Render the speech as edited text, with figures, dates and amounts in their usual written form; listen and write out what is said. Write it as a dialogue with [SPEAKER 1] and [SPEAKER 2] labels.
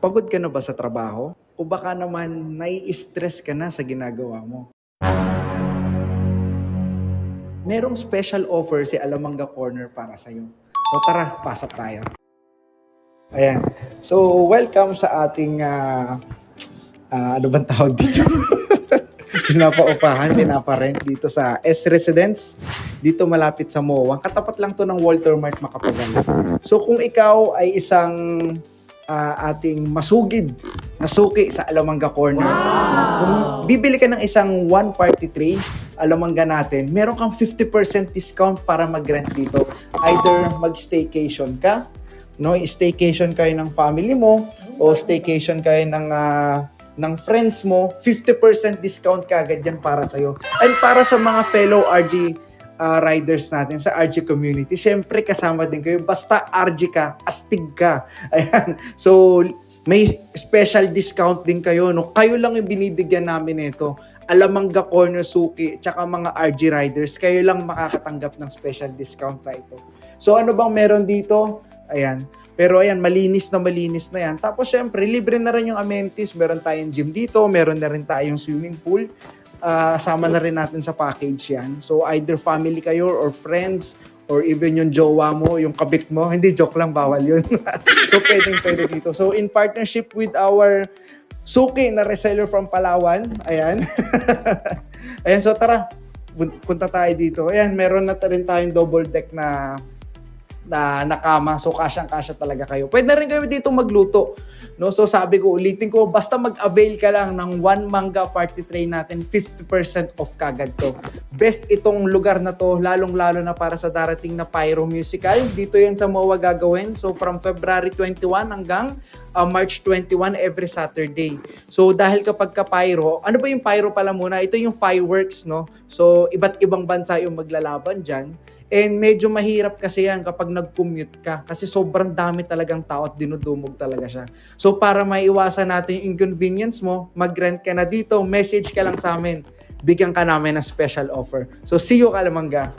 [SPEAKER 1] Pagod ka na ba sa trabaho? O baka naman nai-stress ka na sa ginagawa mo? Merong special offer si Alamanga Corner para sa'yo. So tara, pasok tayo. Ayan. So welcome sa ating, ano bang tawag dito? Pinapaupahan, pinaparent dito sa S Residence. Dito malapit sa MOA. Katapat lang to ng Walter Mart Macapagal. So kung ikaw ay isang ating masugid na suki sa Alamanga Corner. Kung bibili ka ng isang one party tray, Alamanga natin, meron kang 50% discount para mag-rent dito. Either mag-staycation ka, no? Staycation kayo ng family mo o staycation kayo ng friends mo, 50% discount kagad yan para sa'yo. And para sa mga fellow RG riders natin sa RG community, syempre kasama din kayo. Basta RG ka, astig ka. Ayan. So, may special discount din kayo. No? Kayo lang yung binibigyan namin nito. Alamanga Corner Suki, tsaka mga RG riders, kayo lang makakatanggap ng special discount na ito. So, ano bang meron dito? Ayan. Pero ayan, malinis na yan. Tapos syempre, libre na rin yung amenities. Meron tayong gym dito, meron na rin tayong swimming pool. Sama na rin natin sa package yan. So either family kayo or friends or even yung jowa mo, yung kabit mo. Hindi, joke lang, bawal yun. So pwede dito. So in partnership with our suki na reseller from Palawan. Ayan. Ayan, so tara, punta tayo dito. Ayan, meron na rin tayong double deck na kama. So kasyang-kasya talaga kayo. Pwede na rin kayo dito magluto. No? So sabi ko, ulitin ko, basta mag-avail ka lang ng one manga party tray natin, 50% off kagad to. Best itong lugar na to, lalong-lalo na para sa darating na Pyro Musical. Dito yan sa MOA gagawin. So from February 21 hanggang March 21 every Saturday. So dahil kapag ka Pyro, ano ba yung Pyro pala muna? Ito yung fireworks, no? So iba't ibang bansa yung maglalaban dyan. And medyo mahirap kasi yan kapag nag-commute ka kasi sobrang dami talagang tao at dinudumog talaga siya. So para maiwasan natin yung inconvenience mo, mag-rent ka na dito, message ka lang sa amin, bigyan ka namin ng special offer. So see you, Alamanga!